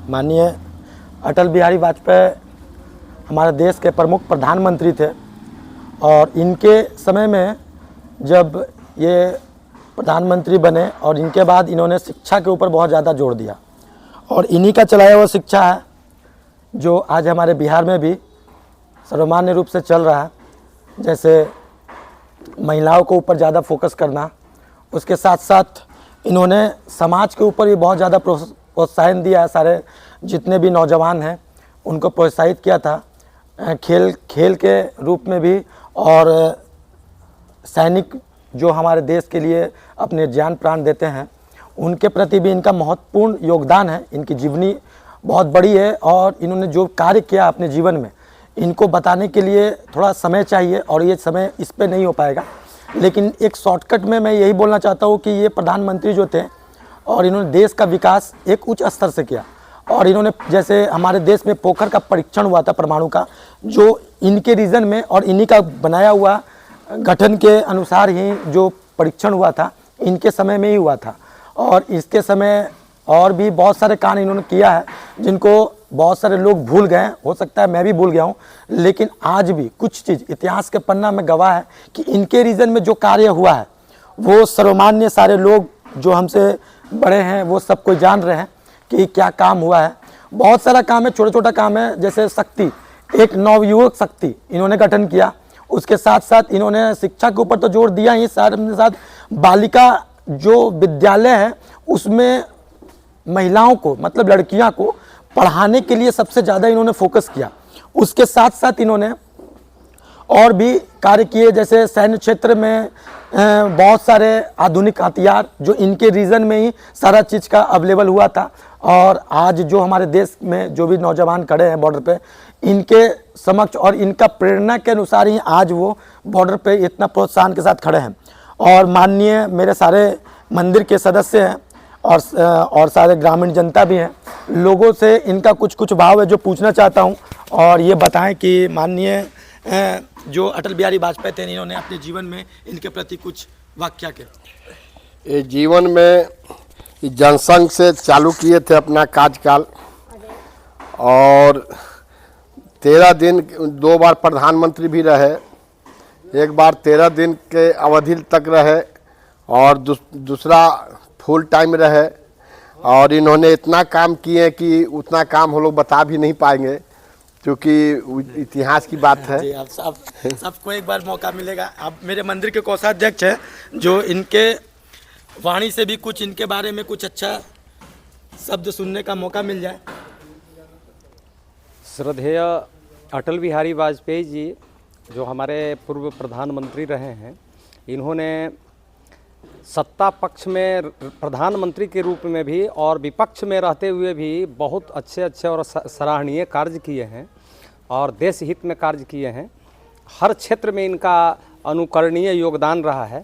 माननीय अटल बिहारी वाजपेयी हमारे देश के प्रमुख प्रधानमंत्री थे और इनके समय में जब ये प्रधानमंत्री बने और इनके बाद इन्होंने शिक्षा के ऊपर बहुत ज़्यादा जोर दिया और इन्हीं का चलाया हुआ शिक्षा है जो आज हमारे बिहार में भी सर्वमान्य रूप से चल रहा है। जैसे महिलाओं के ऊपर ज़्यादा फोकस करना, उसके साथ साथ इन्होंने समाज के ऊपर भी बहुत ज़्यादा प्रोत्साहन दिया है। सारे जितने भी नौजवान हैं उनको प्रोत्साहित किया था खेल के रूप में भी, और सैनिक जो हमारे देश के लिए अपने जान प्राण देते हैं उनके प्रति भी इनका महत्वपूर्ण योगदान है। इनकी जीवनी बहुत बड़ी है और इन्होंने जो कार्य किया अपने जीवन में, इनको बताने के लिए थोड़ा समय चाहिए और ये समय इस पे नहीं हो पाएगा। लेकिन एक शॉर्टकट में मैं यही बोलना चाहता हूँ कि ये प्रधानमंत्री जो थे और इन्होंने देश का विकास एक उच्च स्तर से किया और इन्होंने जैसे हमारे देश में पोखर का परीक्षण हुआ था परमाणु का, जो इनके रीजन में और इन्हीं का बनाया हुआ गठन के अनुसार ही जो परीक्षण हुआ था इनके समय में ही हुआ था। और इसके समय और भी बहुत सारे काम इन्होंने किया है जिनको बहुत सारे लोग भूल गए, हो सकता है मैं भी भूल गया हूँ, लेकिन आज भी कुछ चीज़ इतिहास के पन्ना में गवाह है कि इनके रीजन में जो कार्य हुआ है वो सर्वमान्य सारे लोग जो हमसे बड़े हैं वो सब कोई जान रहे हैं कि क्या काम हुआ है। बहुत सारा काम है, छोटा छोटा काम है। जैसे शक्ति, एक नवयुवक शक्ति इन्होंने गठन किया। उसके साथ साथ इन्होंने शिक्षा के ऊपर तो जोर दिया ही, साथ बालिका जो विद्यालय है उसमें महिलाओं को मतलब लड़कियां को पढ़ाने के लिए सबसे ज़्यादा इन्होंने फोकस किया। उसके साथ साथ इन्होंने और भी कार्य किए, जैसे सैन्य क्षेत्र में बहुत सारे आधुनिक हथियार जो इनके रीजन में ही सारा चीज़ का अवेलेबल हुआ था। और आज जो हमारे देश में जो भी नौजवान खड़े हैं बॉर्डर पे, इनके समक्ष और इनका प्रेरणा के अनुसार ही आज वो बॉर्डर पे इतना प्रोत्साहन के साथ खड़े हैं। और माननीय मेरे सारे मंदिर के सदस्य हैं और सारे ग्रामीण जनता भी हैं, लोगों से इनका कुछ भाव है जो पूछना चाहता हूं। और ये बताएं कि माननीय जो अटल बिहारी वाजपेयी थे इन्होंने अपने जीवन में इनके प्रति कुछ वाक्य के ये जीवन में जनसंघ से चालू किए थे अपना कार्यकाल और 13 दिन 2 बार प्रधानमंत्री भी रहे, एक बार 13 दिन के अवधि तक रहे और दूसरा फुल टाइम रहे। और इन्होंने इतना काम किए कि उतना काम हम लोग बता भी नहीं पाएंगे क्योंकि इतिहास की बात है। जी, आप सबको एक बार मौका मिलेगा। आप मेरे मंदिर के कोषाध्यक्ष हैं, जो इनके वाणी से भी कुछ इनके बारे में कुछ अच्छा शब्द सुनने का मौका मिल जाए। श्रद्धेय अटल बिहारी वाजपेयी जी जो हमारे पूर्व प्रधानमंत्री रहे हैं, इन्होंने सत्ता पक्ष में प्रधानमंत्री के रूप में भी और विपक्ष में रहते हुए भी बहुत अच्छे और सराहनीय कार्य किए हैं और देश हित में कार्य किए हैं। हर क्षेत्र में इनका अनुकरणीय योगदान रहा है।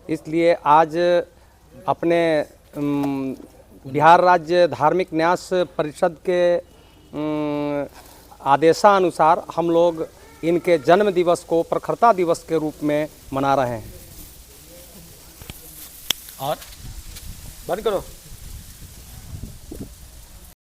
इसलिए आज अपने बिहार राज्य धार्मिक न्यास परिषद के आदेशानुसार हम लोग इनके जन्म दिवस को प्रखरता दिवस के रूप में मना रहे हैं। और बंद करो।